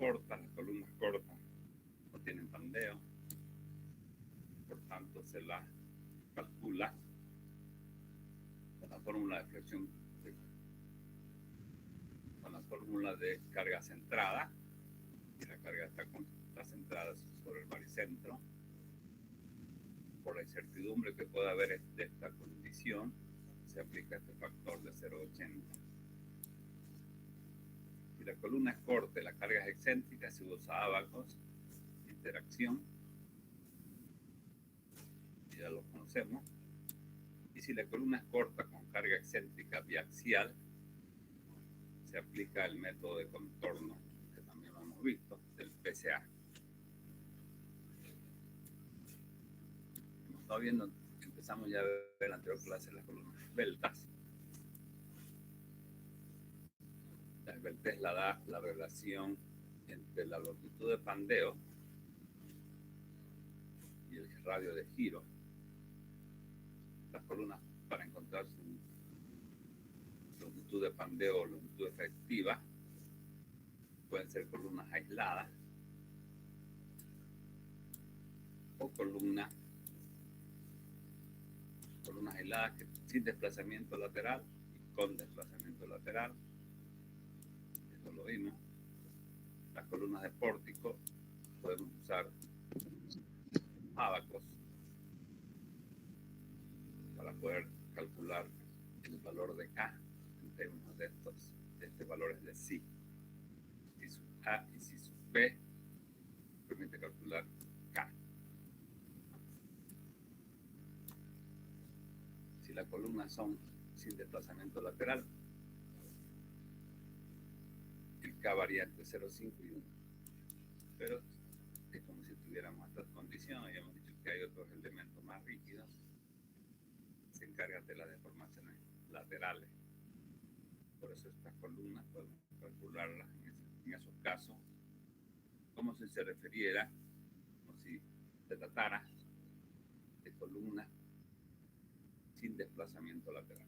cortas. Las columnas cortas no tienen pandeo, por tanto se las calcula con la fórmula de flexión, con la fórmula de carga centrada, y la carga está centrada sobre el baricentro. Por la incertidumbre que pueda haber de esta condición, se aplica este factor de 0,80. Si la columna es corta y la carga es excéntrica, se usa ábacos, interacción, y ya lo conocemos. Y si la columna es corta con carga excéntrica biaxial, se aplica el método de contorno, que también lo hemos visto, del PCA. Hemos estado viendo, empezamos ya a ver en la anterior clase las columnas esbeltas. La esbeltez la da la relación entre la longitud de pandeo y el radio de giro. Las columnas, para encontrar su longitud de pandeo o longitud efectiva, pueden ser columnas aisladas o columnas aisladas sin desplazamiento lateral y con desplazamiento lateral. Eso lo vimos. Las columnas de pórtico podemos usar ábacos para poder calcular el valor de K en términos de este valores de psi. Si sub A y si sub B permite calcular K. Si las columnas son sin desplazamiento lateral, el K varía entre 0,5 y 1. Pero es como si tuviéramos estas condiciones. Ya hemos dicho que hay otros elementos más rígidos que se encargan de las deformaciones laterales. Por eso estas columnas podemos calcularlas en esos casos como si se refiriera, como si se tratara de columnas sin desplazamiento lateral.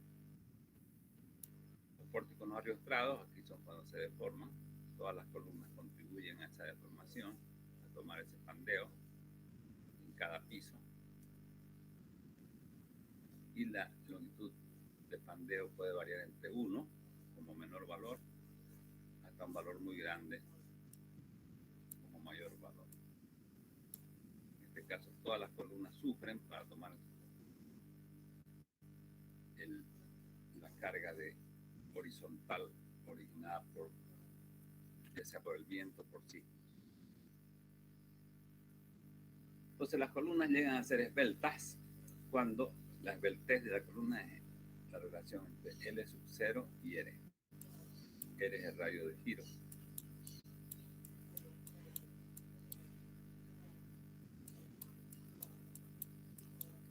Los pórticos no ariostrados, aquí son cuando se deforman. Todas las columnas contribuyen a esa deformación, a tomar ese pandeo en cada piso. Y la longitud de pandeo puede variar entre 1, como menor valor, hasta un valor muy grande, como mayor valor. En este caso, todas las columnas sufren para tomar la carga de horizontal originada por, ya sea por el viento o por sí. Entonces las columnas llegan a ser esbeltas cuando la esbeltez de la columna es la relación entre L sub 0 y R. R es el radio de giro.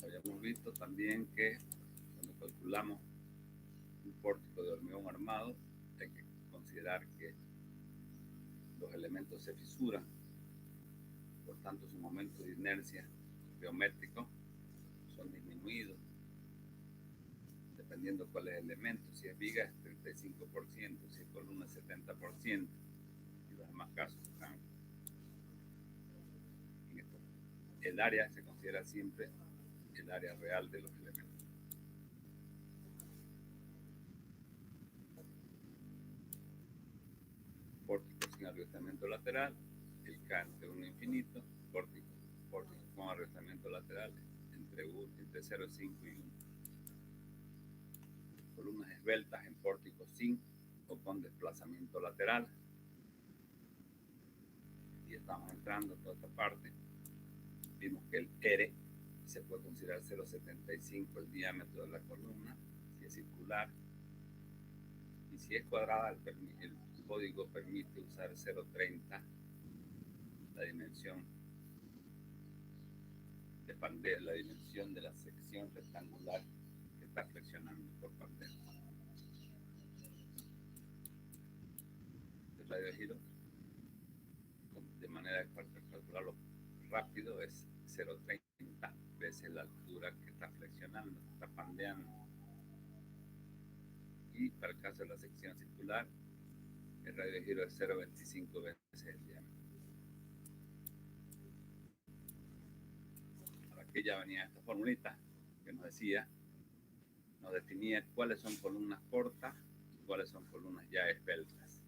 Habíamos visto también que cuando calculamos un pórtico de hormigón armado, hay que considerar que los elementos se fisuran, por tanto su momento de inercia geométrico son disminuidos dependiendo cuál es el elemento. Si es viga es 35%, si es columna 70%, y los demás casos están en esto. El área se considera siempre el área real de los elementos. Pórtico sin arrestamiento lateral, el K entre 1 infinito, pórtico con arrestamiento lateral entre 0,5 y 1. Columnas esbeltas en pórticos sin o con desplazamiento lateral. Y estamos entrando a toda esta parte. Vimos que el R se puede considerar 0,75 el diámetro de la columna, si es circular. Y si es cuadrada, el código permite usar 0,30, la dimensión de pandeo, la dimensión de la sección rectangular que está flexionando por pandeo. El radio de giro, de manera que para calcularlo rápido, es 0,30 veces la altura que está flexionando, que está pandeando. Y para el caso de la sección circular, El radio de giro es 0,25 veces el diámetro. Ahora aquí ya venía esta formulita que nos decía, nos definía cuáles son columnas cortas y cuáles son columnas ya esbeltas.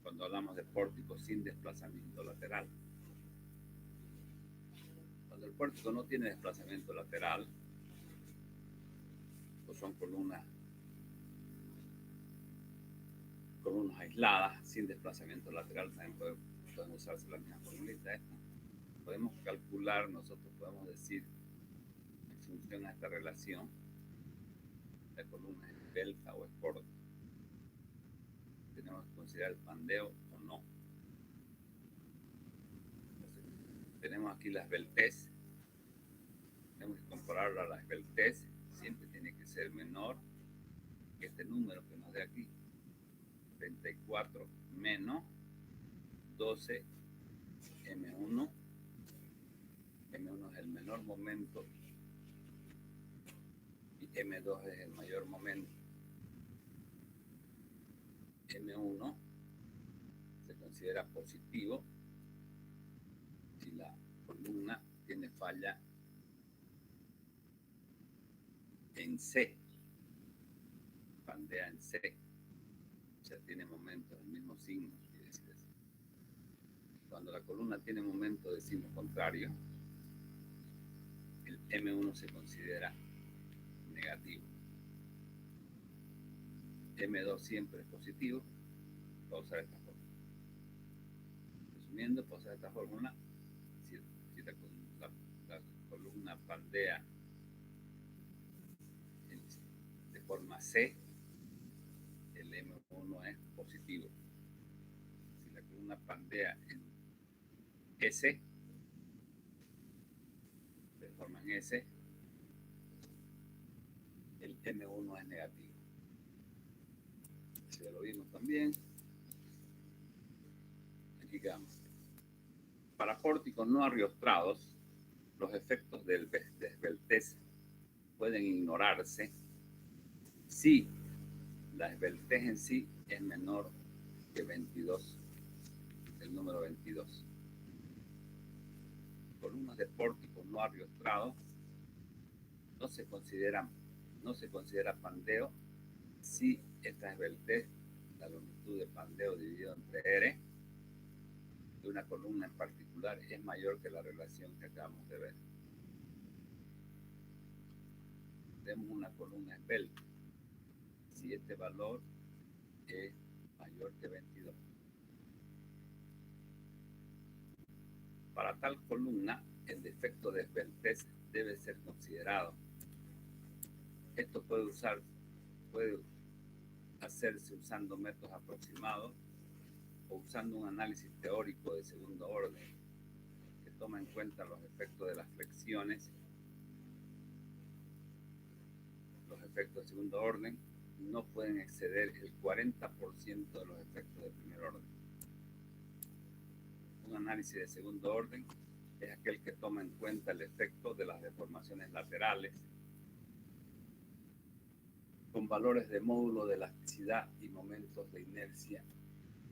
Cuando hablamos de pórticos sin desplazamiento lateral. Cuando el pórtico no tiene desplazamiento lateral, pues son columnas aisladas, sin desplazamiento lateral. También pueden usarse la misma formulita esta. Podemos calcular, nosotros podemos decir, en función a esta relación, la columna es esbelta o es corta. Tenemos que considerar el pandeo o no. Entonces, tenemos aquí la esbeltez. Tenemos que compararla a la esbeltez. Siempre tiene que ser menor que este número que nos da aquí. 34 menos 12 M1. M1 es el menor momento y M2 es el mayor momento. M1 se considera positivo si la columna tiene falla en C, pandea en C, o sea, tiene momentos del mismo signo, quiere decir así. Cuando la columna tiene momentos de signo contrario, el M1 se considera negativo. M2 siempre es positivo. Voy a usar esta fórmula. Resumiendo, puedo usar esta fórmula. Si la columna pandea de forma C, el M1 es positivo. Si la columna pandea en S, de forma en S, el M1 es negativo. Ya lo vimos también. Aquí quedamos. Para pórticos no arriostrados, los efectos de esbeltez pueden ignorarse si la esbeltez en sí es menor que 22, el número 22. Columnas de pórticos no arriostrados no se considera pandeo si esta esbeltez, la longitud de pandeo dividido entre R, de una columna en particular es mayor que la relación que acabamos de ver. Tenemos una columna esbelta si este valor es mayor que 22. Para tal columna, el defecto de esbeltez debe ser considerado. Esto puede hacerse usando métodos aproximados o usando un análisis teórico de segundo orden que toma en cuenta los efectos de las flexiones. Los efectos de segundo orden no pueden exceder el 40% de los efectos de primer orden. Un análisis de segundo orden es aquel que toma en cuenta el efecto de las deformaciones laterales con valores de módulo de elasticidad y momentos de inercia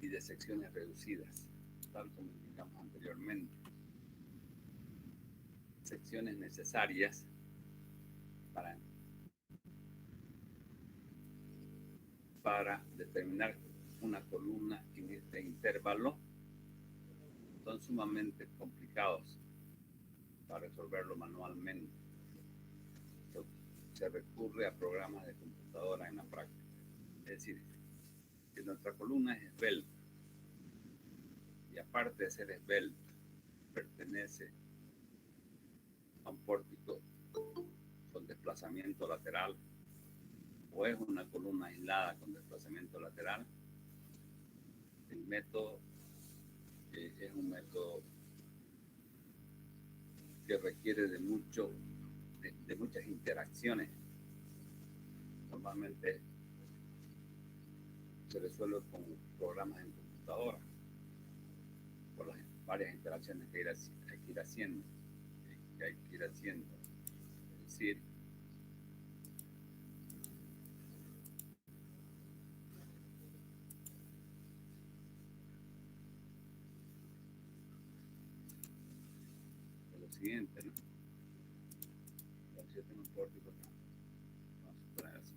y de secciones reducidas, tal como indicamos anteriormente. Secciones necesarias para determinar una columna en este intervalo son sumamente complicados para resolverlo manualmente. Se recurre a programas de computadora en la práctica. Es decir, que nuestra columna es esbelta y aparte de ser esbelta, pertenece a un pórtico con desplazamiento lateral o es una columna aislada con desplazamiento lateral. El método es un método que requiere de muchas interacciones. Normalmente se resuelve con programas en computadora, por las varias interacciones que hay que ir haciendo. Es decir, lo siguiente, ¿no? Entonces yo tengo un pórtico acá. Vamos a poner así.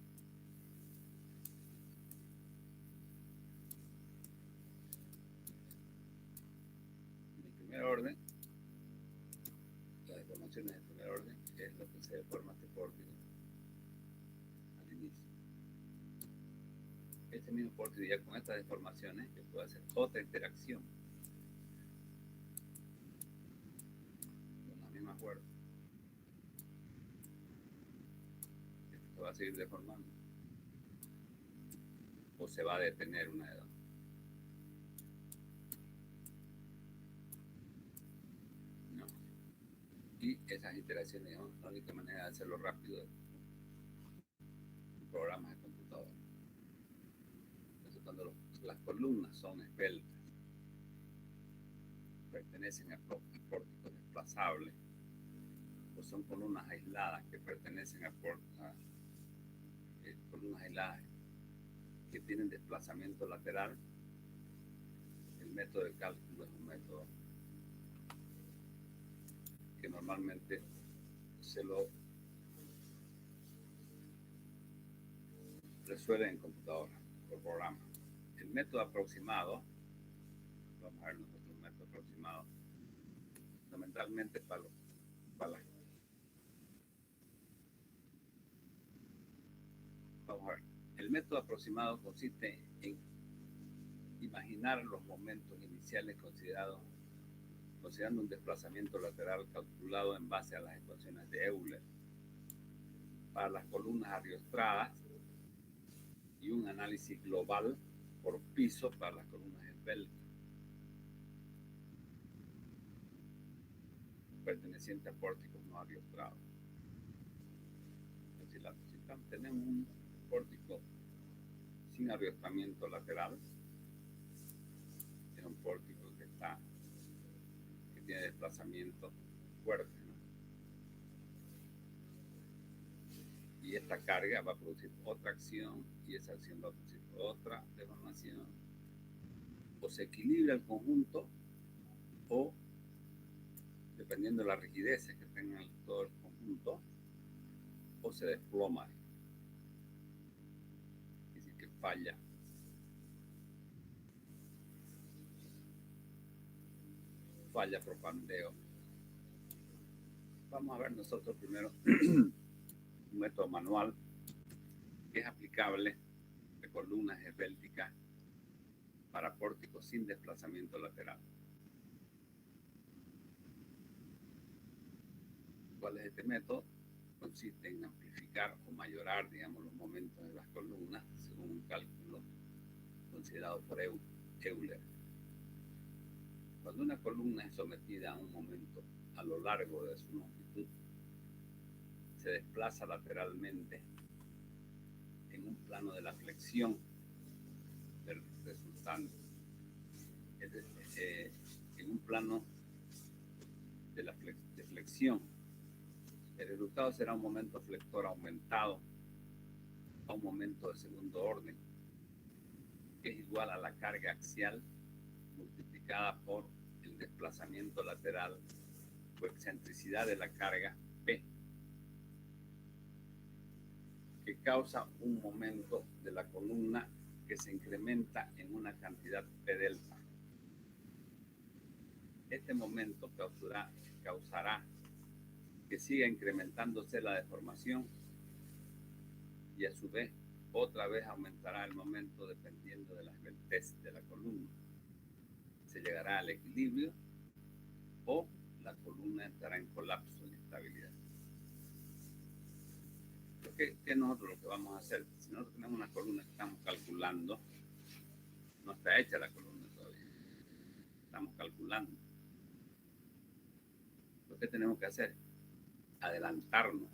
En primer orden, las deformaciones de primer orden es lo que se deforma este pórtico al inicio. Este mismo pórtico ya con estas deformaciones yo puedo hacer otra interacción con la misma cuerda. Esto se va a seguir deformando o se va a detener una de dos. No. Y esas interacciones, digamos, la única manera de hacerlo rápido es programas de computadora. Entonces, cuando las columnas son esbeltas, pertenecen a pórticos desplazables, o son columnas aisladas que pertenecen a columnas aisladas que tienen desplazamiento lateral, el método de cálculo es un método que normalmente se lo resuelve en computadora por programa. El método aproximado, vamos a ver nosotros un método aproximado, fundamentalmente para las. Vamos a ver. El método aproximado consiste en imaginar los momentos iniciales considerando un desplazamiento lateral calculado en base a las ecuaciones de Euler para las columnas ariostradas y un análisis global por piso para las columnas esbeltas pertenecientes a pórticos no ariostrados. Si tenemos un pórtico sin ariostramiento lateral, es un pórtico que tiene desplazamiento fuerte, ¿no? Y esta carga va a producir otra acción y esa acción va a producir otra deformación. O se equilibra el conjunto o, dependiendo de la rigidez que tenga todo el conjunto, o se desploma. Es decir, que falla. Falla por pandeo. Vamos a ver nosotros primero un método manual que es aplicable de columnas esbélticas para pórticos sin desplazamiento lateral. ¿Cuál es este método? Consiste en amplificar o mayorar, digamos, los momentos de las columnas según un cálculo considerado por Euler. Cuando una columna es sometida a un momento a lo largo de su longitud, se desplaza lateralmente en un plano de la flexión del resultante. En un plano de flexión. El resultado será un momento flector aumentado a un momento de segundo orden, que es igual a la carga axial multiplicada por el desplazamiento lateral o excentricidad de la carga P, que causa un momento de la columna que se incrementa en una cantidad P delta. Este momento causará que siga incrementándose la deformación y a su vez otra vez aumentará el momento dependiendo de la esbeltez de la columna. Se llegará al equilibrio o la columna entrará en colapso, en estabilidad. ¿Qué es nosotros lo que vamos a hacer? Si nosotros tenemos una columna que estamos calculando, no está hecha la columna todavía, estamos calculando. Lo que tenemos que hacer, adelantarnos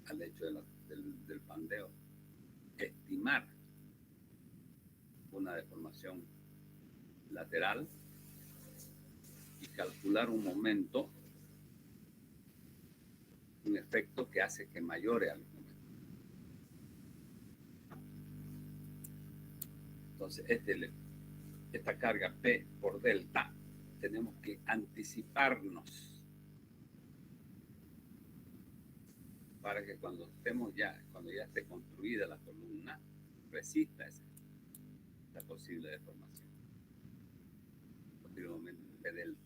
al hecho del pandeo, estimar una deformación lateral y calcular un momento, un efecto que hace que mayore al momento. Entonces, esta carga P por delta, tenemos que anticiparnos para que cuando ya esté construida la columna, resista esa posible deformación, posiblemente delta.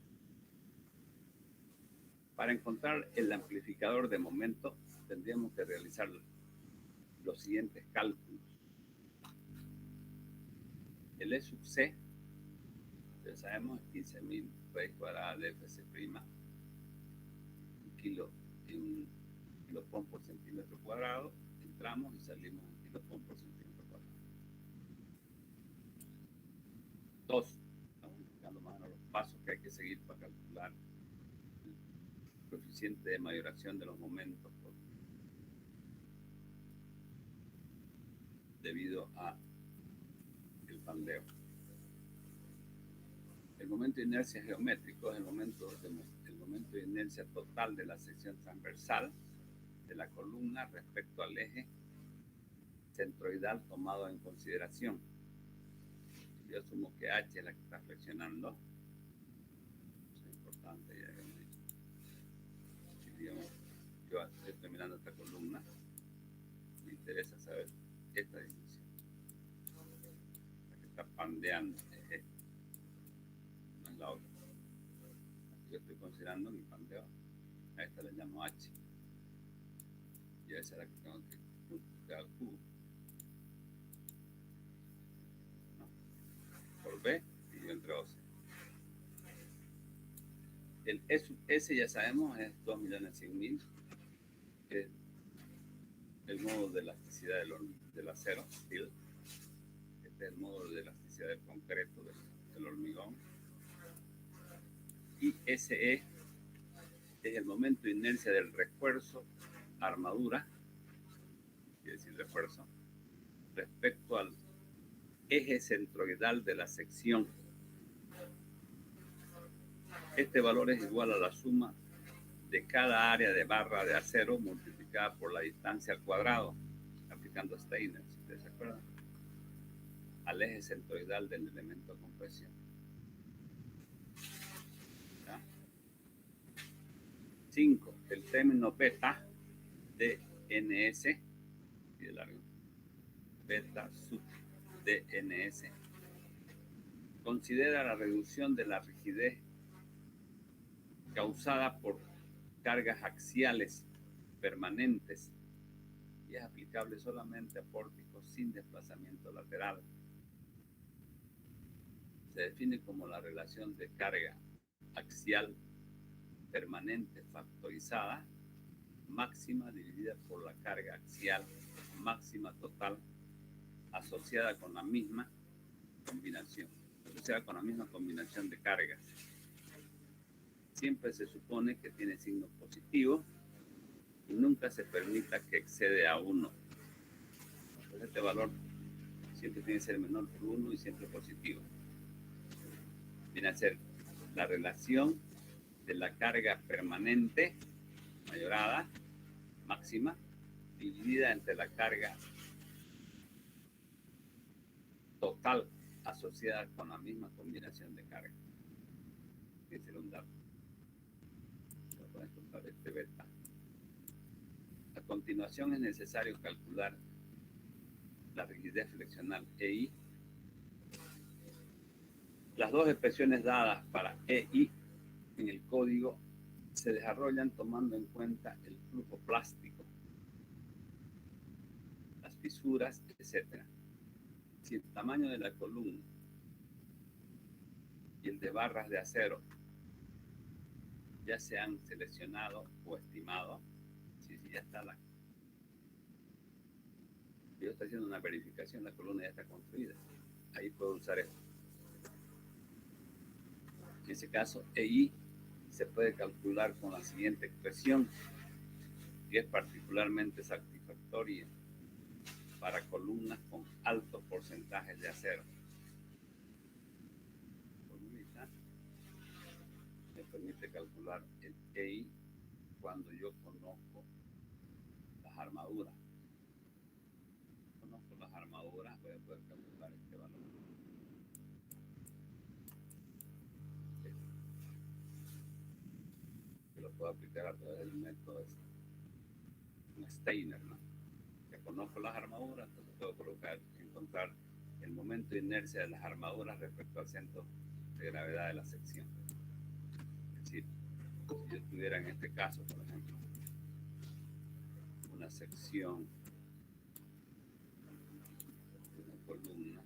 Para encontrar el amplificador de momento, tendríamos que realizar los siguientes cálculos. El E sub C, ya sabemos, 15.000 raíz cuadrada de Fc', un kilopón por centímetro cuadrado. Entramos y salimos un kilopón por centímetro cuadrado. 2. Estamos indicando más o menos los pasos que hay que seguir para calcular el coeficiente de mayoración de los momentos debido a el pandeo. El momento de inercia geométrico es el momento de inercia total de la sección transversal de la columna respecto al eje centroidal tomado en consideración. Yo asumo que H es la que está flexionando. Eso es importante. Yo estoy terminando esta columna. Me interesa saber esta dimensión. La que está pandeando es esta. No es la otra. Yo estoy considerando mi pandeo. A esta le llamo H. Y a esa es la que tengo que multiplicar al cubo. ¿No? Por B y yo entre 12. El E sub S ya sabemos es 2.100.000, que es el módulo de elasticidad del acero, steel. Este es el módulo de elasticidad del concreto, del hormigón. Y SE es el momento de inercia del refuerzo armadura, quiere decir refuerzo, respecto al eje centroidal de la sección. Este valor es igual a la suma de cada área de barra de acero multiplicada por la distancia al cuadrado, aplicando Steiner, si ustedes se acuerdan, al eje centroidal del elemento de compresión. 5. El término beta de NS, y de largo, beta sub de NS, considera la reducción de la rigidez causada por cargas axiales permanentes y es aplicable solamente a pórticos sin desplazamiento lateral. Se define como la relación de carga axial permanente factorizada máxima dividida por la carga axial máxima total asociada con la misma combinación de cargas. Siempre se supone que tiene signo positivo y nunca se permita que excede a 1. Pues este valor siempre tiene que ser menor por 1 y siempre positivo. Viene a ser la relación de la carga permanente mayorada máxima dividida entre la carga total asociada con la misma combinación de cargas. Tiene que ser un dato. Voy a encontrar este beta. A continuación es necesario calcular la rigidez flexional EI. Las dos expresiones dadas para EI en el código se desarrollan tomando en cuenta el flujo plástico, las fisuras, etc. Si el tamaño de la columna y el de barras de acero ya se han seleccionado o estimado, si ya está yo estoy haciendo una verificación, la columna ya está construida, ahí puedo usar esto. En ese caso, EI se puede calcular con la siguiente expresión, que es particularmente satisfactoria para columnas con altos porcentajes de acero. Columnita me permite calcular el EI cuando yo conozco las armaduras. Conozco las armaduras, voy a poder calcular este valor. Que lo puedo aplicar a través del método este. un Steiner, ¿no? Ya conozco las armaduras, entonces puedo encontrar el momento de inercia de las armaduras respecto al centro de gravedad de la sección. Es decir, si yo tuviera en este caso, por ejemplo, una sección de una columna,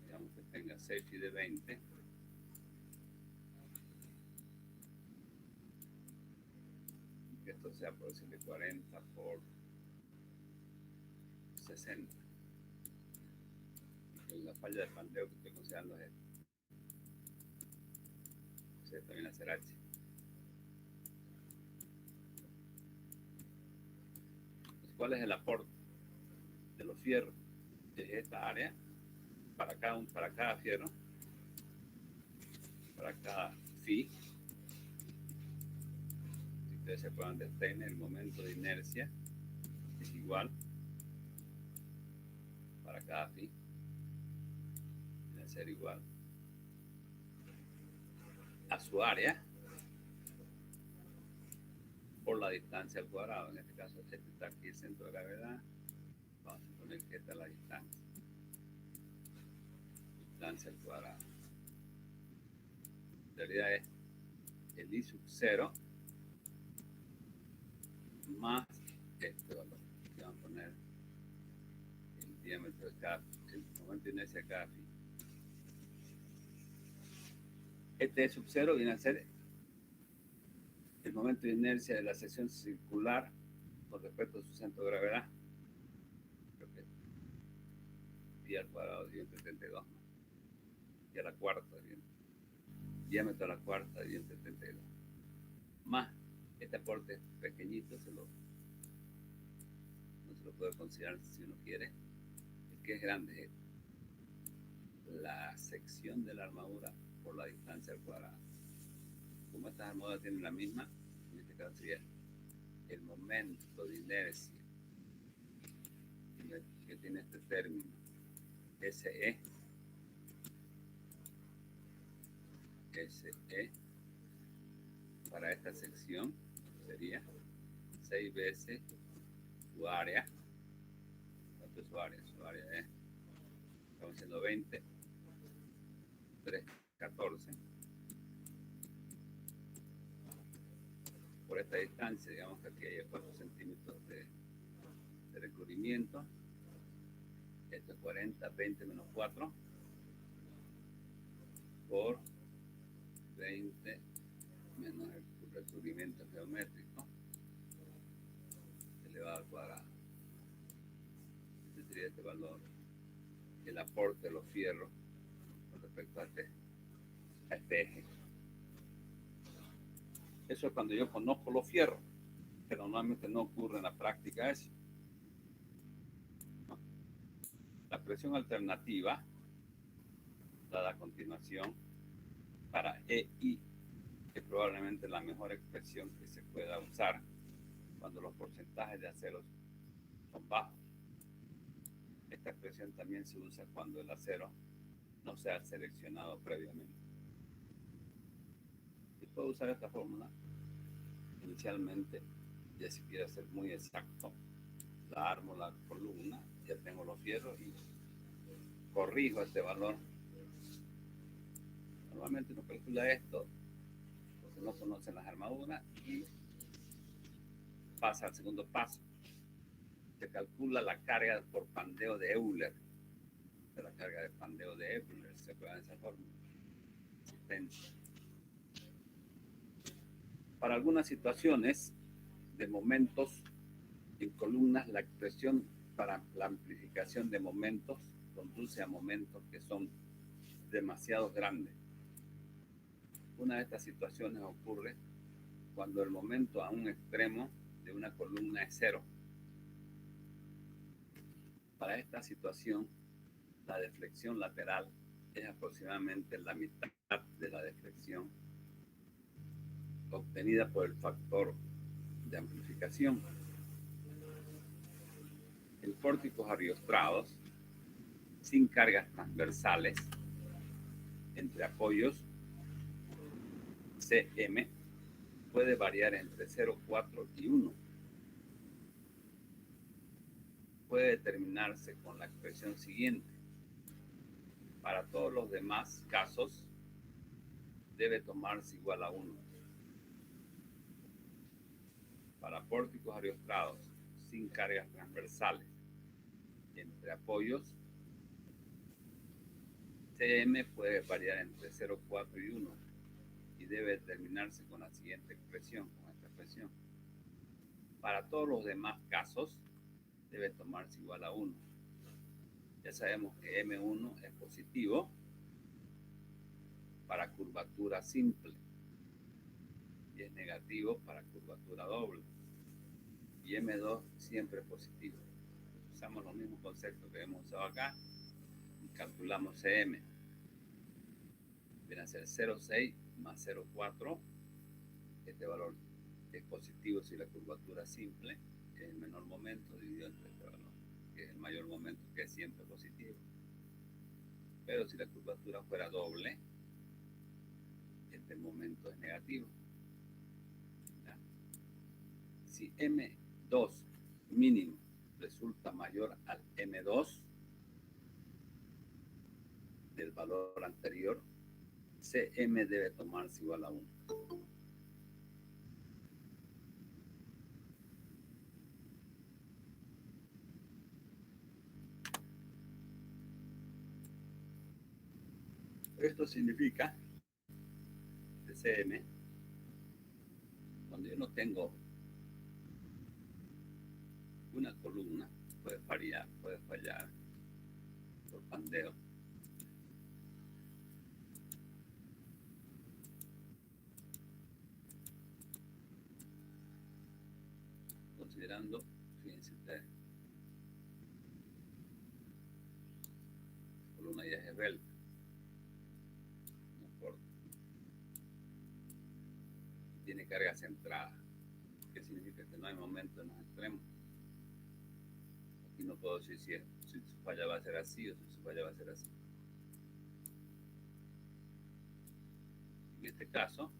digamos que tenga 6 y de 20, que esto sea por decirle 40 por 60. Y la falla de pandeo que estoy considerando es esta. O sea, también hacer H. Entonces, ¿cuál es el aporte de los fierros de esta área para cada fierro, para cada phi? Si ustedes se acuerdan de Steiner, el momento de inercia es igual para cada phi, debe ser igual a su área por la distancia al cuadrado. En este caso, este está aquí el centro de gravedad. Vamos a suponer que esta es la distancia. Distancia al cuadrado. En realidad es el I sub 0 más este valor. Vamos a poner el diámetro de cada, el momento de inercia de cada phi. Este sub 0 viene a ser el momento de inercia de la sección circular con respecto a su centro de gravedad. Creo que pi al cuadrado dividido entre 32, ¿no? Y a la cuarta, diámetro a la cuarta dividido entre 32. Más este aporte pequeñito, no se lo puede considerar si uno quiere. El que es grande es la sección de la armadura por la distancia al cuadrado. Como estas armaduras tienen la misma, en este caso sería el momento de inercia que tiene este término SE para esta sección sería 6 veces su área. ¿Cuánto es su área? Su área es, estamos diciendo 20, 3, 14. Por esta distancia, digamos que aquí hay 4 centímetros de recubrimiento. Esto es 40, 20 menos 4 por 20 menos el recubrimiento geométrico elevado al cuadrado. Este sería este valor, el aporte de los fierros con respecto a este eje. Eso es cuando yo conozco los fierros, pero normalmente no ocurre en la práctica eso. ¿No? La presión alternativa, dada a continuación, para EI, es probablemente la mejor expresión que se pueda usar cuando los porcentajes de acero son bajos. Esta expresión también se usa cuando el acero no sea seleccionado previamente. Y puedo usar esta fórmula inicialmente, ya si quiero ser muy exacto, la armo la columna, ya tengo los fierros y corrijo este valor. Normalmente uno calcula esto porque no conocen las armaduras y pasa al segundo paso. Se calcula la carga por pandeo de Euler. De la carga de pandeo de Euler se acuerdan de esa fórmula. Para algunas situaciones de momentos en columnas, la expresión para la amplificación de momentos conduce a momentos que son demasiado grandes. Una de estas situaciones ocurre cuando el momento a un extremo de una columna es 0. Para esta situación, la deflexión lateral es aproximadamente la mitad de la deflexión obtenida por el factor de amplificación. En pórticos ariostrados, sin cargas transversales entre apoyos, CM puede variar entre 0, 4 y 1. Puede determinarse con la expresión siguiente. Para todos los demás casos, debe tomarse igual a 1. Para pórticos ariostrados sin cargas transversales entre apoyos, CM puede variar entre 0, 4 y 1 y debe determinarse con la siguiente expresión, con esta expresión. Para todos los demás casos, debe tomarse igual a 1. Ya sabemos que M1 es positivo para curvatura simple y es negativo para curvatura doble. Y M2 siempre es positivo. Usamos los mismos conceptos que hemos usado acá y calculamos CM. Viene a ser 0,6 más 0,4. Este valor es positivo si la curvatura simple es el menor momento dividido entre este valor, que es el mayor momento, que es siempre positivo. Pero si la curvatura fuera doble, este momento es negativo. ¿Ya? Si M2 mínimo resulta mayor al M2 del valor anterior, CM debe tomarse igual a 1. Esto significa que CM, cuando yo no tengo una columna, puede fallar por pandeo. Considerando, fíjense ustedes, la columna ya es esbelta, no corta, tiene carga centrada. ¿Qué significa? Que no hay momento en los extremos. Aquí no puedo decir si su falla va a ser así o si su falla va a ser así. En este caso,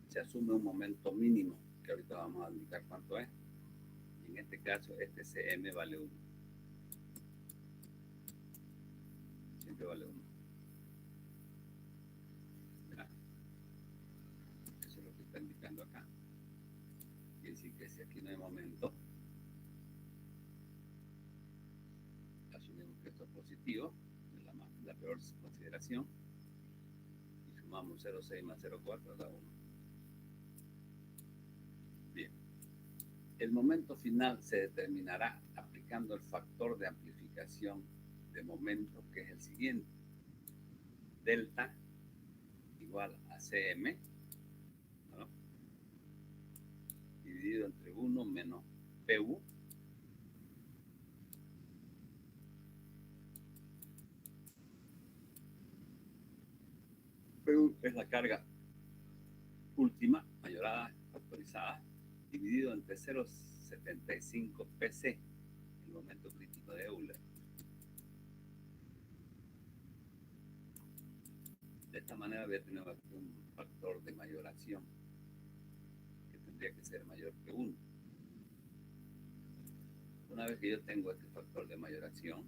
se asume un momento mínimo, que ahorita vamos a indicar cuánto es. En este caso, este CM vale 1. Siempre vale 1. Eso es lo que está indicando acá. Quiere decir que si aquí no hay momento, asumimos que esto es positivo, es la peor consideración, y sumamos 0,6 más 0,4 da 1. Bien. El momento final se determinará aplicando el factor de amplificación de momento, que es el siguiente. Delta igual a CM, ¿no?, dividido entre 1 menos PU, PU es la carga última, mayorada, factorizada, dividido entre 0,75 PC, el momento crítico de Euler. De esta manera voy a tener un factor de mayoración que tendría que ser mayor que 1. Una vez que yo tengo este factor de mayoración,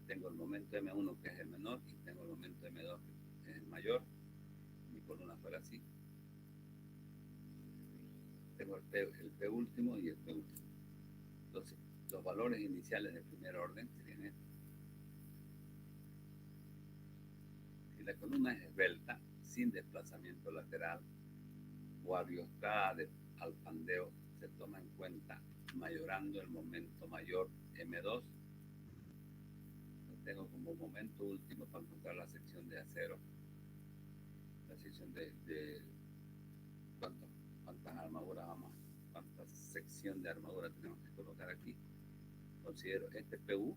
tengo el momento M1 que es el menor y tengo el momento M2 que es el mayor. Mi columna fuera así. Tengo el P último y el P último. Entonces, los valores iniciales de primer orden serían estos. Si la columna es esbelta, sin desplazamiento lateral o ariostrada al pandeo, se toma en cuenta mayorando el momento mayor M2. Lo tengo como momento último para encontrar la sección de acero. La sección de cuántas armaduras vamos, cuánta sección de armadura tenemos que colocar aquí. Considero este PU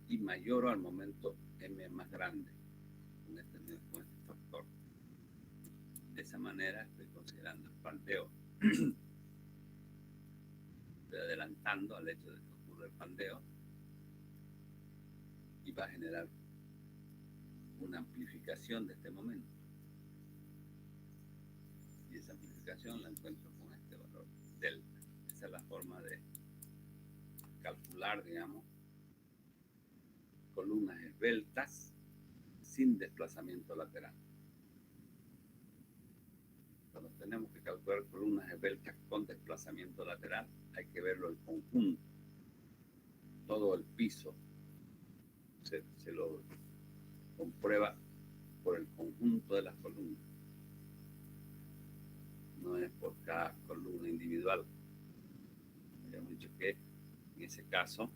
y mayoro al momento M más grande con este factor. De esa manera estoy considerando el pandeo. Estoy adelantando al hecho de que ocurre el pandeo y va a generar una amplificación de este momento. Y esa amplificación la encuentro con este valor delta. Esa es la forma de calcular, digamos, columnas esbeltas sin desplazamiento lateral. Cuando tenemos que calcular columnas esbeltas con desplazamiento lateral, hay que verlo en conjunto. Todo el piso se lo comprueba por el conjunto de las columnas. No es por cada columna individual. Habíamos dicho que en ese caso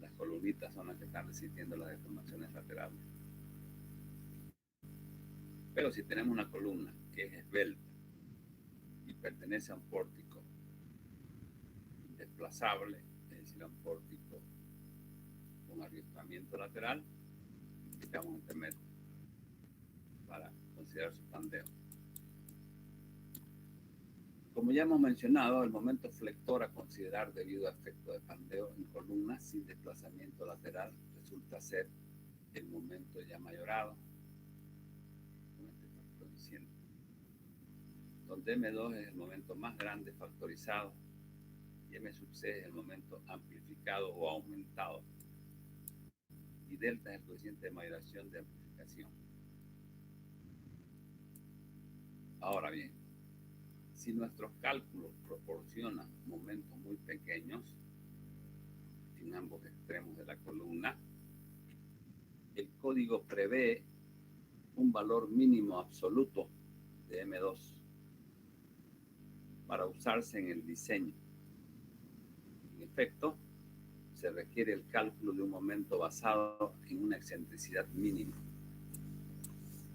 las columnitas son las que están resistiendo las deformaciones laterales. Pero si tenemos una columna que es esbelta y pertenece a un pórtico desplazable, es decir, a un pórtico con arriesgamiento lateral, necesitamos este método para considerar su pandeo. Como ya hemos mencionado, el momento flector a considerar debido a efecto de pandeo en columnas sin desplazamiento lateral resulta ser el momento ya mayorado, donde M2 es el momento más grande factorizado y M sub C es el momento amplificado o aumentado, y delta es el coeficiente de mayoración de amplificación. Ahora bien, si nuestros cálculos proporcionan momentos muy pequeños en ambos extremos de la columna, el código prevé un valor mínimo absoluto de M2 para usarse en el diseño. En efecto, se requiere el cálculo de un momento basado en una excentricidad mínima.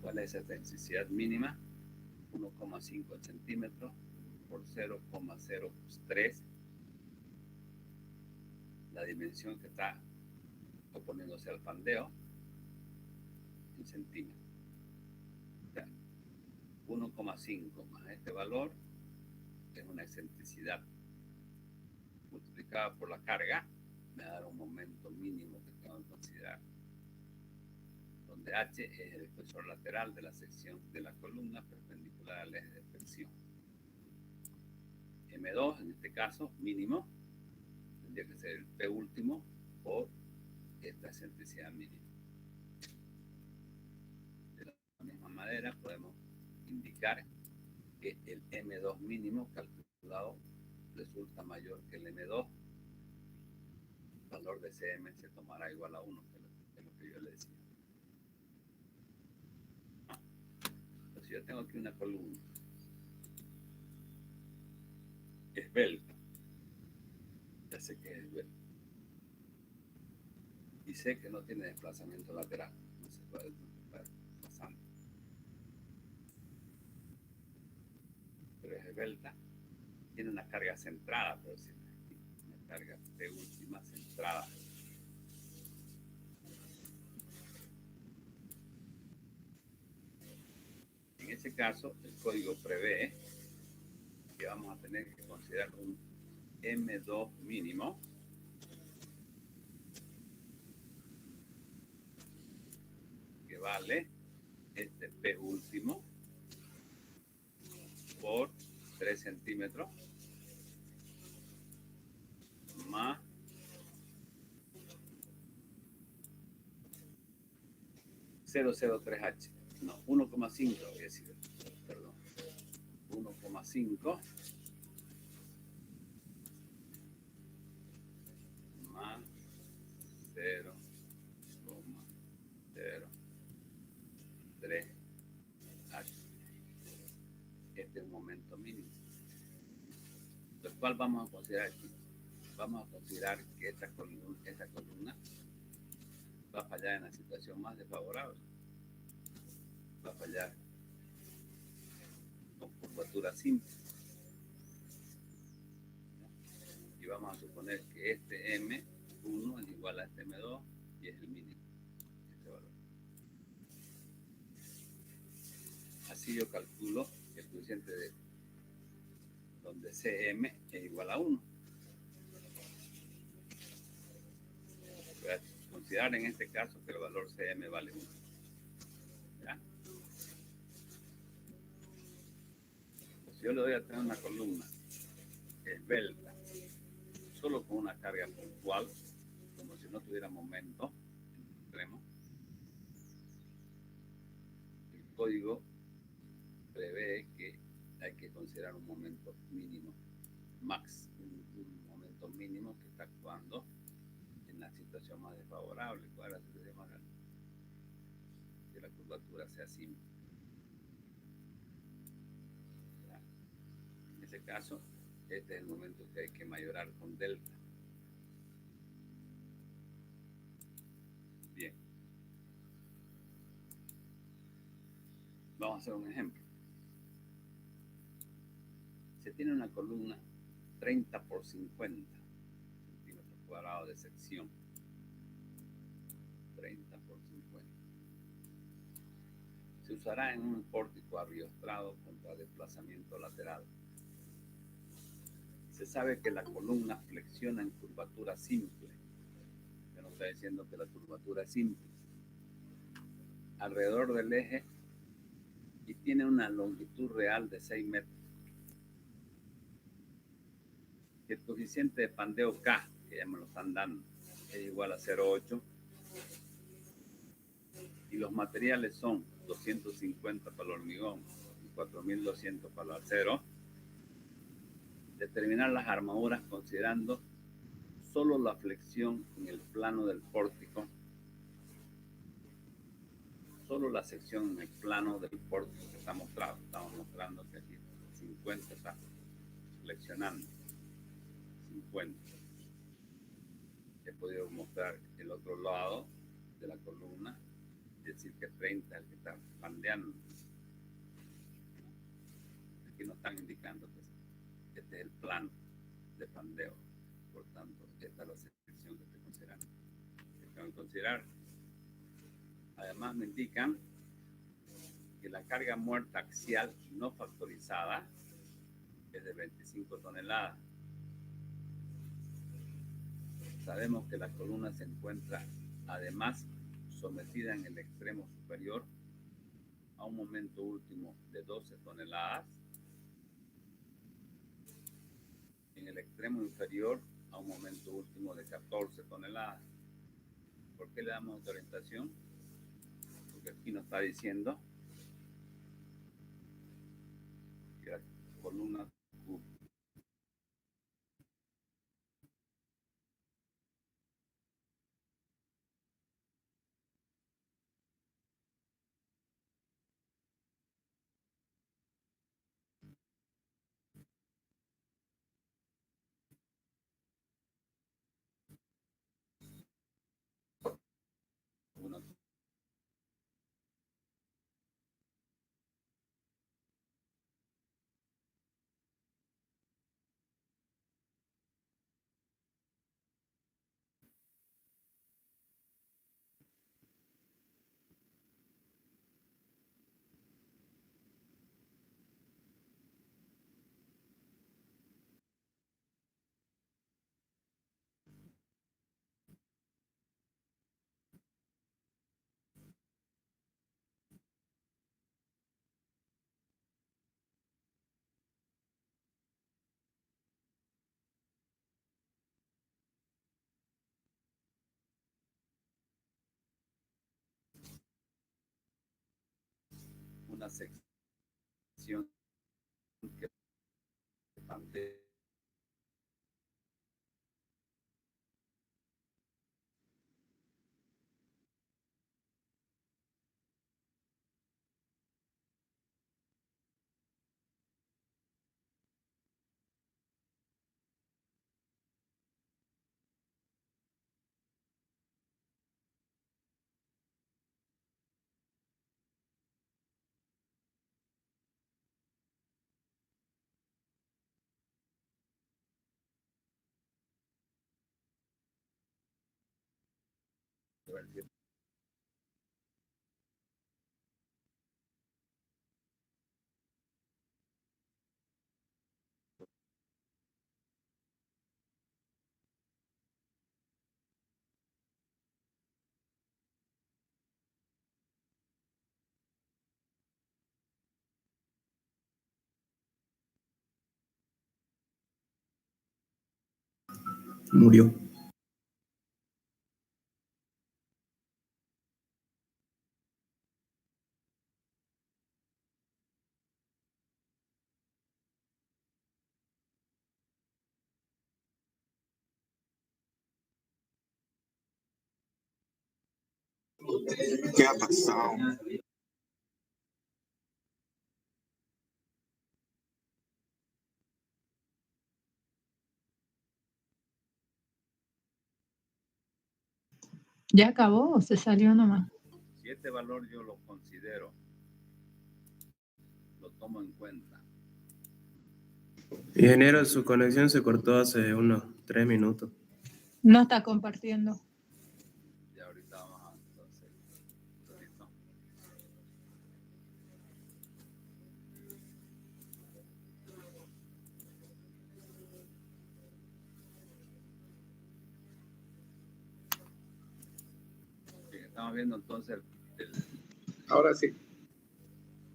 ¿Cuál es esa excentricidad mínima? 1,5 centímetros por 0,03, la dimensión que está oponiéndose al pandeo en centímetros. O sea, 1,5 más este valor es una excentricidad multiplicada por la carga, me va a dar un momento mínimo que tengo que considerar, donde H es el espesor lateral de la sección de la columna perpendicular al eje de flexión. M2, en este caso, mínimo, tendría que ser el P último por esta excentricidad mínima. De la misma manera, podemos indicar que el M2 mínimo calculado resulta mayor que el M2. El valor de CM se tomará igual a 1, que es lo que yo le decía. Entonces yo tengo aquí una columna esbelta, ya sé que es esbelta, y sé que no tiene desplazamiento lateral, no se puede estar pasando, pero es esbelta, tiene una carga centrada, por decirlo así, una carga de última centrada. En ese caso, el código prevé que vamos a tener que considerar un M2 mínimo que vale este P último por 3 centímetros más 0,03H, no, 1,5 voy a decir, perdón, 1,5 más 0,03H. Este es un momento mínimo. Entonces, ¿cuál vamos a considerar aquí? Vamos a considerar que esta columna va a fallar en la situación más desfavorable. Va a fallar con curvatura simple. Y vamos a suponer que este M1 es igual a este M2 y es el mínimo, este valor. Así yo calculo el coeficiente de donde CM es igual a 1. considerar en este caso que el valor CM vale 1. ¿Ya? Pues yo le doy a tener una columna esbelta, solo con una carga puntual, como si no tuviera momento en el extremo. El código prevé que hay que considerar un momento mínimo, un momento mínimo que está actuando en la situación más desfavorable. ¿Cuál es la situación más grande? Que la curvatura sea simple. ¿Ya? En ese caso, este es el momento que hay que mayorar con delta. Bien. Vamos a hacer un ejemplo. Se tiene una columna 30 por 50 centímetros cuadrados de sección. 30 por 50. Se usará en un pórtico arriostrado contra desplazamiento lateral. Se sabe que la columna flexiona en curvatura simple. Ya nos está diciendo que la curvatura es simple. Alrededor del eje y tiene una longitud real de 6 metros. Y el coeficiente de pandeo K, que ya me lo están dando, es igual a 0,8. Y los materiales son 250 para el hormigón y 4200 para el acero. Determinar las armaduras considerando solo la flexión en el plano del pórtico, solo la sección en el plano del pórtico que está mostrado. Estamos mostrando que aquí 50 está flexionando. 50. He podido mostrar el otro lado de la columna, es decir que 30 es el que está pandeando. Aquí nos están indicando que este es el plano de pandeo. Por tanto, esta es la sección que estoy considerando. Que tengo que considerar. Además, me indican que la carga muerta axial no factorizada es de 25 toneladas. Sabemos que la columna se encuentra además sometida en el extremo superior a un momento último de 12 toneladas, en el extremo inferior a un momento último de 14 toneladas. ¿Por qué le damos esta orientación? Porque aquí nos está diciendo que la columna una, una sección que pandea Murió. ¿Qué ha pasado? ¿Ya acabó o se salió nomás? Si este valor yo lo considero, lo tomo en cuenta. Ingeniero, su conexión se cortó hace unos 3 minutos. No está compartiendo. Y ahorita vamos a entonces. ¿Listo? Bien, estamos viendo entonces Ahora sí.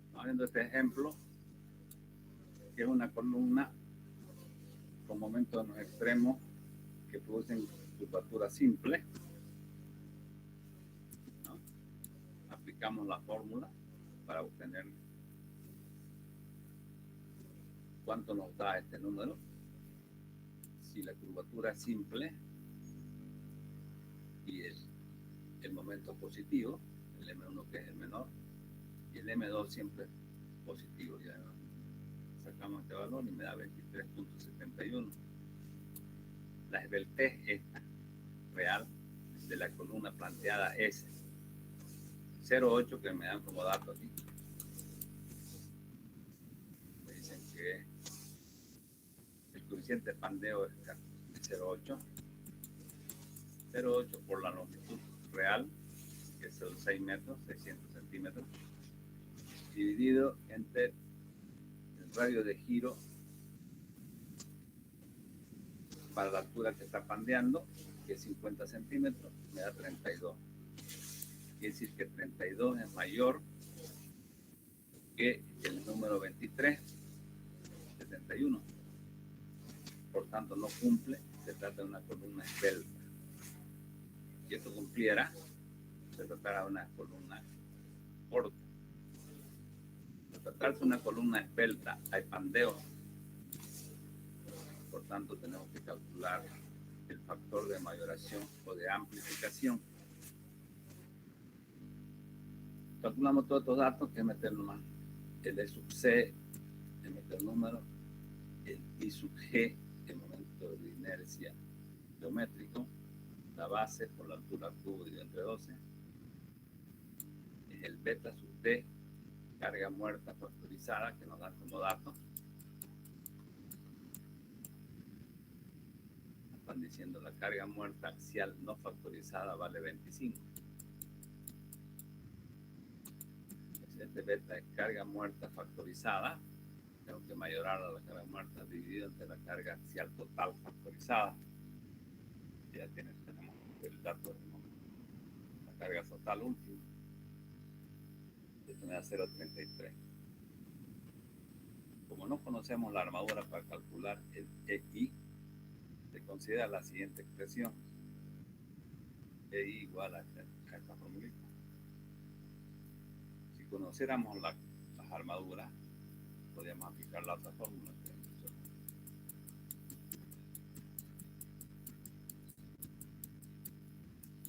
estamos viendo este ejemplo, que es una columna con momentos en los extremos que producen curvatura simple. ¿No? Aplicamos la fórmula para obtener cuánto nos da este número. Si la curvatura es simple y el momento positivo, el M1 que es el menor, y el M2 siempre es positivo. Ya sacamos este valor y me da 23.71. La esbeltez esta real de la columna planteada es 0,8, que me dan como dato aquí. Me dicen que el coeficiente de pandeo es 0,8. 0,8 por la longitud real, que es 6 metros, 600 centímetros, dividido entre el radio de giro para la altura que está pandeando, que es 50 centímetros, me da 32. Quiere decir que 32 es mayor que el número 23, 71. Por tanto, no cumple, se trata de una columna esbelta. Si esto cumpliera, se tratará de una columna corta. Al tratarse de una columna esbelta, hay pandeo. Por tanto, tenemos que calcular el factor de mayoración o de amplificación. Calculamos todos estos datos, que es meter nomás el E sub C, es meter el número, el I sub G, el momento de inercia geométrico, la base por la altura cubo dividido entre 12, es el beta sub T, carga muerta factorizada, que nos da como dato. Están diciendo la carga muerta axial no factorizada vale 25. Este beta es carga muerta factorizada. Tengo que mayorar a la carga muerta dividido entre la carga axial total factorizada. Ya tenemos el dato de la carga total última. Esto me da 0,33. Como no conocemos la armadura para calcular el EI, se considera la siguiente expresión. EI igual a esta formulita. Si conociéramos las armaduras, podríamos aplicar la otra fórmula.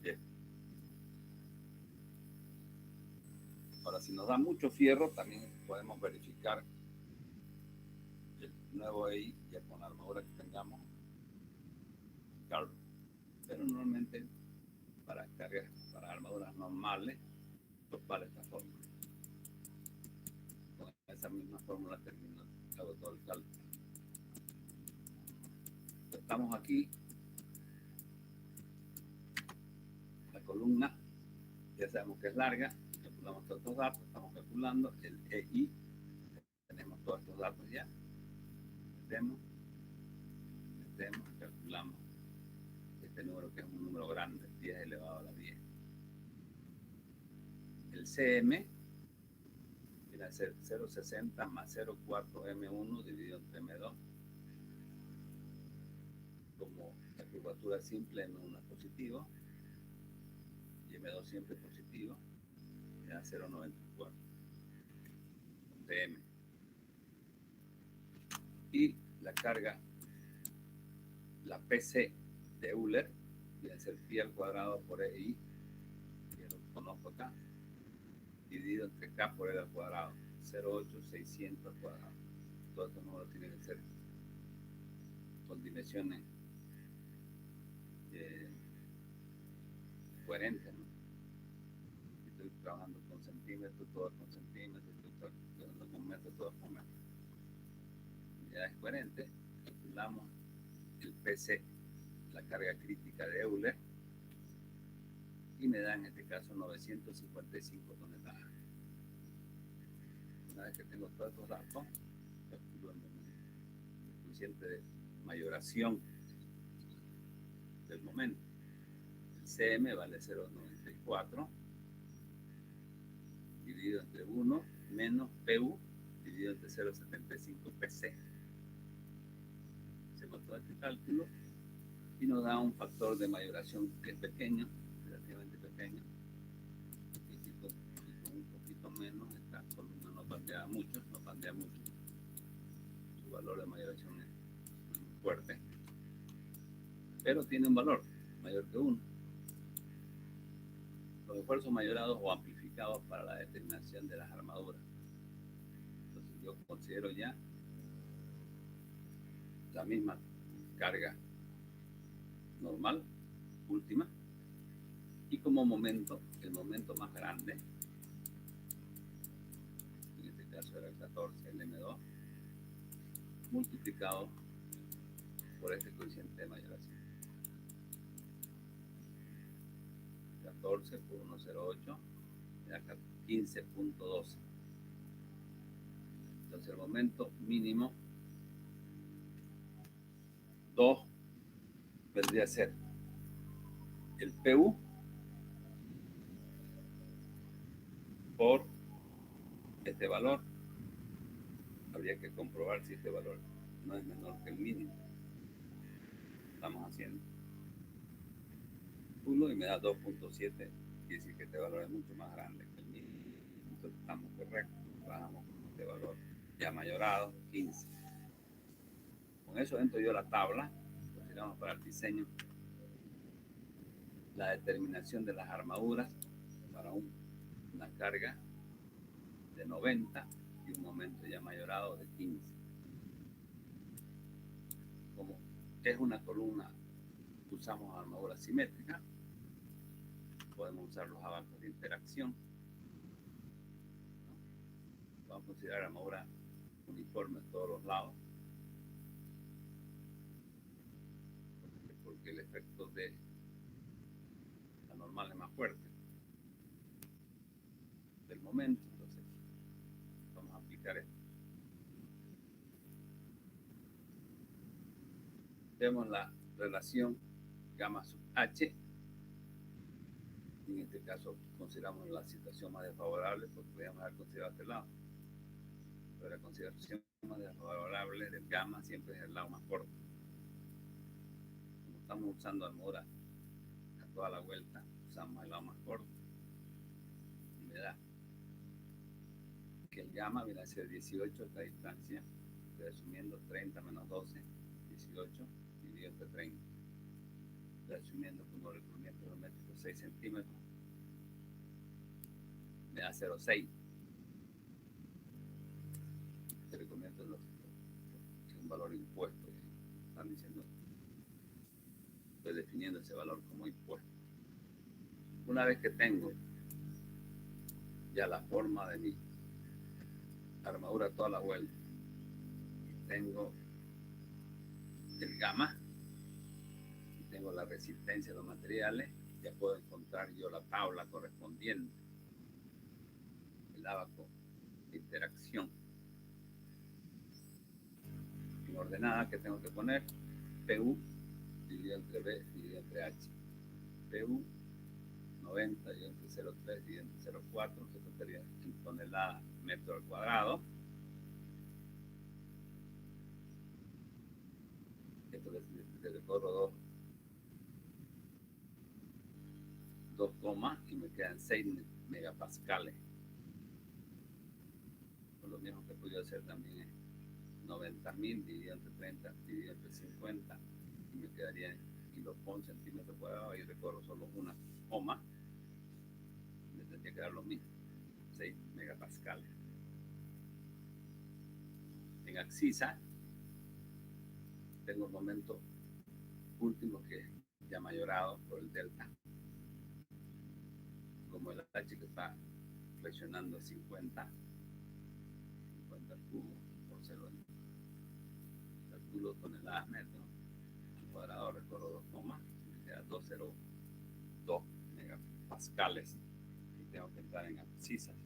Bien. Ahora, si nos da mucho fierro, también podemos verificar el nuevo EI ya con la armadura que tengamos. Pero normalmente para cargas, para armaduras normales, vale esta fórmula. Con esa misma fórmula termino, hago todo el cálculo. Estamos aquí, la columna, ya sabemos que es larga, calculamos todos estos datos, estamos calculando el EI, tenemos todos estos datos ya, metemos, calculamos este número, que es un número grande, 10 elevado a la 10. El CM viene a ser 0,60 más 0,4 M1 dividido entre M2. Como curvatura simple N1 es positivo y M2 siempre positivo, me da 0,94 pm. Y la carga, la PC de Euler, viene a ser pi al cuadrado por EI, que lo conozco acá, dividido entre K por L al cuadrado, 0,8600 al cuadrado. Todos estos números tienen que ser con dimensiones coherentes, ¿no? Estoy trabajando con centímetros, todo con centímetros, estoy trabajando con metros, todo con metros. Unidades coherentes, calculamos el PC, la carga crítica de Euler, y me da en este caso 955 toneladas. Una vez que tengo todos estos datos, calculo el coeficiente de mayoración del momento. El CM vale 0,94 dividido entre 1 menos PU dividido entre 0,75 PC. Hacemos todo este cálculo y nos da un factor de mayoración que es pequeño, relativamente pequeño, y con un poquito menos, esta columna no pandea mucho, su valor de mayoración es muy fuerte, pero tiene un valor mayor que 1. Los esfuerzos mayorados o amplificados para la determinación de las armaduras. Entonces yo considero ya la misma carga normal, última, y como momento, el momento más grande, en este caso era el 14, el M2, multiplicado por este coeficiente de mayoración. 14 por 1,08 me da 15,12. Entonces el momento mínimo 2 vendría a ser el PU por este valor. Habría que comprobar si este valor no es menor que el mínimo. Estamos haciendo 1 y me da 2,7, quiere decir que este valor es mucho más grande que el mínimo. Entonces estamos correctos, trabajamos con este valor ya mayorado, 15. Con eso entro yo a la tabla, continuamos para el diseño, la determinación de las armaduras para una carga de 90 y un momento ya mayorado de 15. Como es una columna, usamos armadura simétrica, podemos usar los abancos de interacción, vamos a considerar armadura uniforme en todos los lados, porque el efecto de la normal es más fuerte del momento. Entonces vamos a aplicar esto. Vemos la relación gamma sub H. En este caso consideramos la situación más desfavorable, porque podríamos haber considerado este lado, pero la consideración más desfavorable del gamma siempre es el lado más corto. Como estamos usando armadura a toda la vuelta, usamos el lado más corto y me da que el gamma viene a ser 18 esta distancia, estoy asumiendo 30 menos 12, 18 dividido entre 30. Estoy asumiendo como recubrimiento geométrico 6 centímetros, me da 0,6. Este recubrimiento es un valor impuesto, están diciendo, estoy definiendo ese valor como impuesto. Una vez que tengo ya la forma de mi armadura toda la vuelta y tengo el gamma y tengo la resistencia de los materiales, ya puedo encontrar yo la tabla correspondiente, el abaco de interacción en ordenada que tengo que poner PU dividido entre B dividido entre H. PU 90 dividido entre 0,3 dividido entre 0,4, que esto sería en toneladas metro al cuadrado. Esto le corro 2 comas y me quedan 6 megapascales. Pues lo mismo que he podido hacer también es 90.000 dividido entre 30 dividido entre 50 y me quedaría, y lo pongo en centímetros cuadrados y recorro solo una coma, me tendría que dar lo mismo, 6 megapascales. En abscisa tengo el momento último que ya mayorado por el delta. Como el H que está flexionando 50 al cubo por 0, calculo toneladas metros al cuadrado, recorro 2 comas, me queda 202 megapascales y tengo que entrar en abscisas.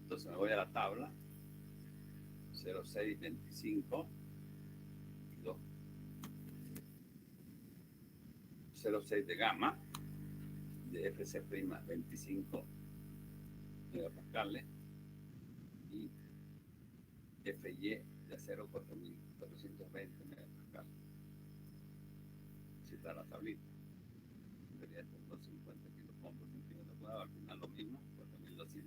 Entonces me voy a la tabla 0,625 y 2 0,6 de gamma de FC' 25 megapascales y FY de acero 4.420 megapascales. Así está la tablita. Sería estos 250 kilos por centímetro cuadrado, al final lo mismo, 4.200.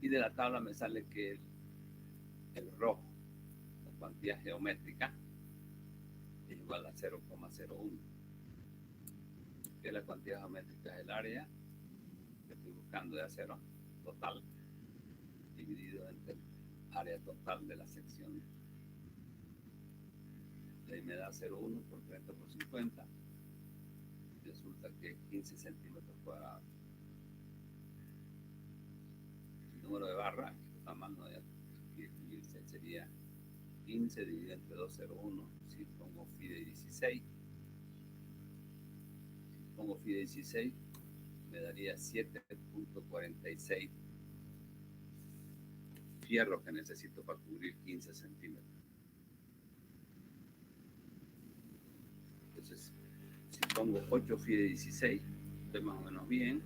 Y de la tabla me sale que el rojo, la cuantía geométrica, es igual a 0,01. Que la cuantía geométrica es el área que estoy buscando de acero total dividido entre el área total de la sección. De ahí me da 0,1 por 30 por 50. Resulta que es 15 centímetros cuadrados. El número de barra, que está mal, no hay que escribirse, sería 15 dividido entre 201. Si pongo phi de 16, pongo phi de 16, me daría 7.46 fierros que necesito para cubrir 15 centímetros. Entonces, si pongo 8 phi de 16, estoy más o menos bien.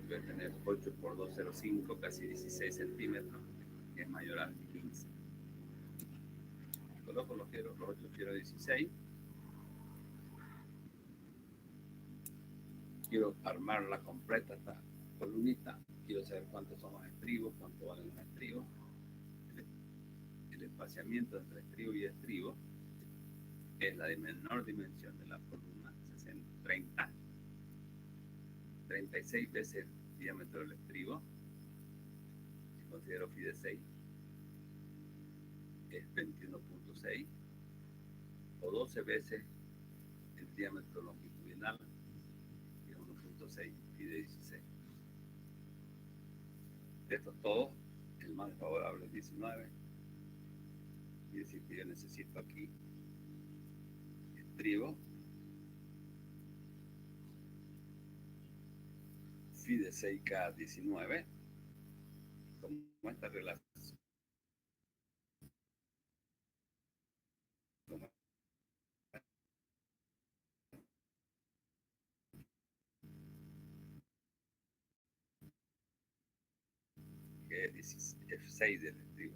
Voy a tener 8 por 2,05, casi 16 centímetros, que es mayor a 15. Coloco los 8 fierros de 16. Quiero armarla completa, esta columnita. Quiero saber cuántos son los estribos, cuánto valen los estribos. El espaciamiento entre estribo y estribo es la de menor dimensión de la columna, 30. 36 veces el diámetro del estribo. Si considero phi de 6, es 21.6 o 12 veces el diámetro longitudinal, que es 1.6 phi de 16. De estos todos, el más favorable es 19. Y decir que yo necesito aquí estribo phi de 6K 19, como esta relación que es F6 del estribo.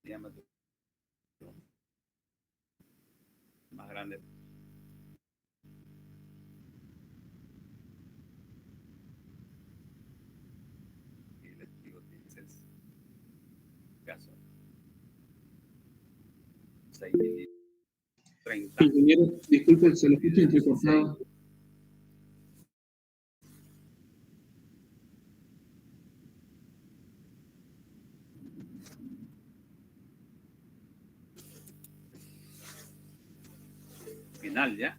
Diámetro más grande y el estribo tiene ese caso 6 milímetros 30. Ingeniero, disculpe, se lo escucha entrecortado. Final ya,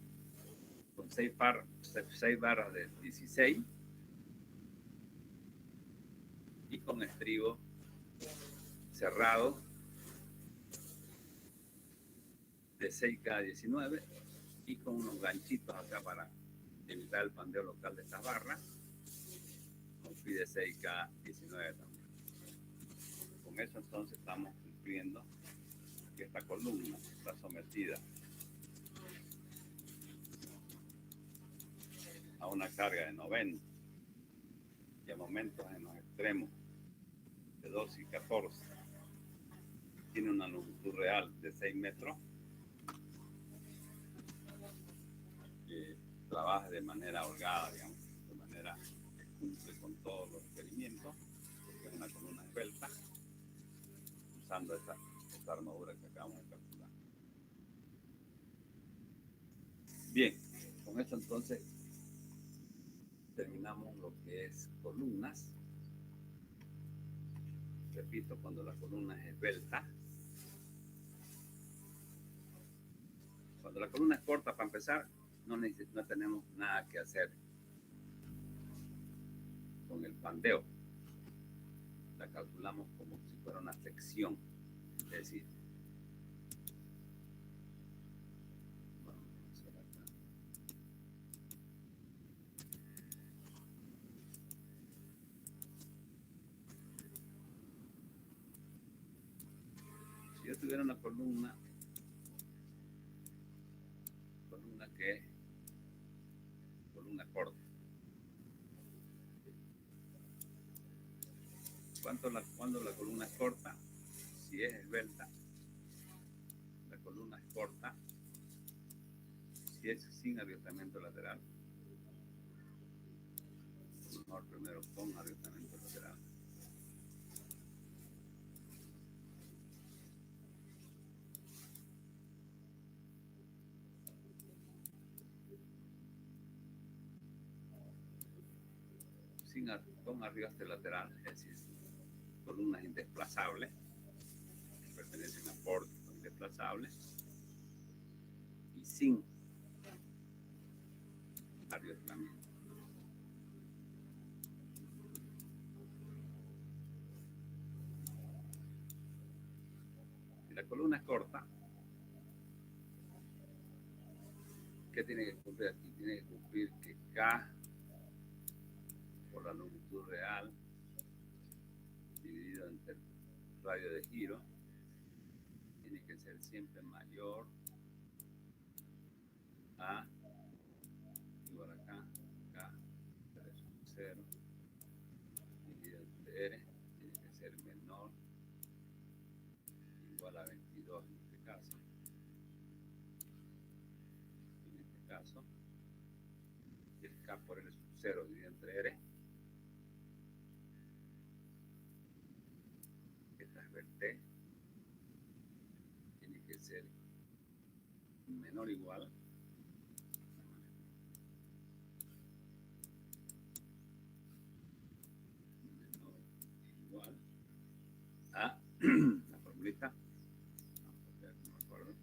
con 6 barras de 16 y con estribo cerrado de 6K19 y con unos ganchitos acá para evitar el pandeo local de estas barras, con phi de 6K19 también. Con eso entonces estamos cumpliendo que esta columna está sometida a una carga de 90 y a momentos en los extremos de 12 y 14 tiene una longitud real de 6 metros, que trabaja de manera holgada, digamos, de manera que cumple con todos los requerimientos, porque es una columna esbelta, usando esta armadura que acabamos de calcular. Bien, con esto entonces terminamos lo que es columnas. Repito, cuando la columna es esbelta. Cuando la columna es corta, para empezar, no tenemos nada que hacer con el pandeo. La calculamos como si fuera una sección. Es decir, vamos a hacer acá. Si yo tuviera una columna que es columna corta, cuando la columna es corta, si es esbelta, la columna es corta, si es sin abiertamiento lateral, mejor primero con abiertamiento lateral. Con arribaste lateral, es decir, columnas indesplazables, que pertenecen a pórticos indesplazables, y sin arribamiento. Si la columna es corta, ¿qué tiene que cumplir aquí? Tiene que cumplir que K por la longitud real dividido entre el radio de giro tiene que ser siempre mayor a igual a K 3,0 dividido entre R tiene que ser menor igual a 22 en este caso. En este caso, el K por L sub 0 dividido entre R, esta es T, tiene que ser menor o igual a la formulita, vamos a ver, no me acuerdo.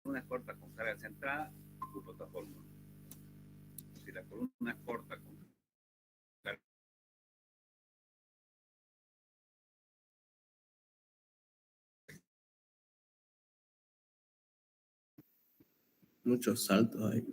Una corta con carga centrada, ocupa otra fórmula. Si la columna es corta con carga Muchos saltos ahí.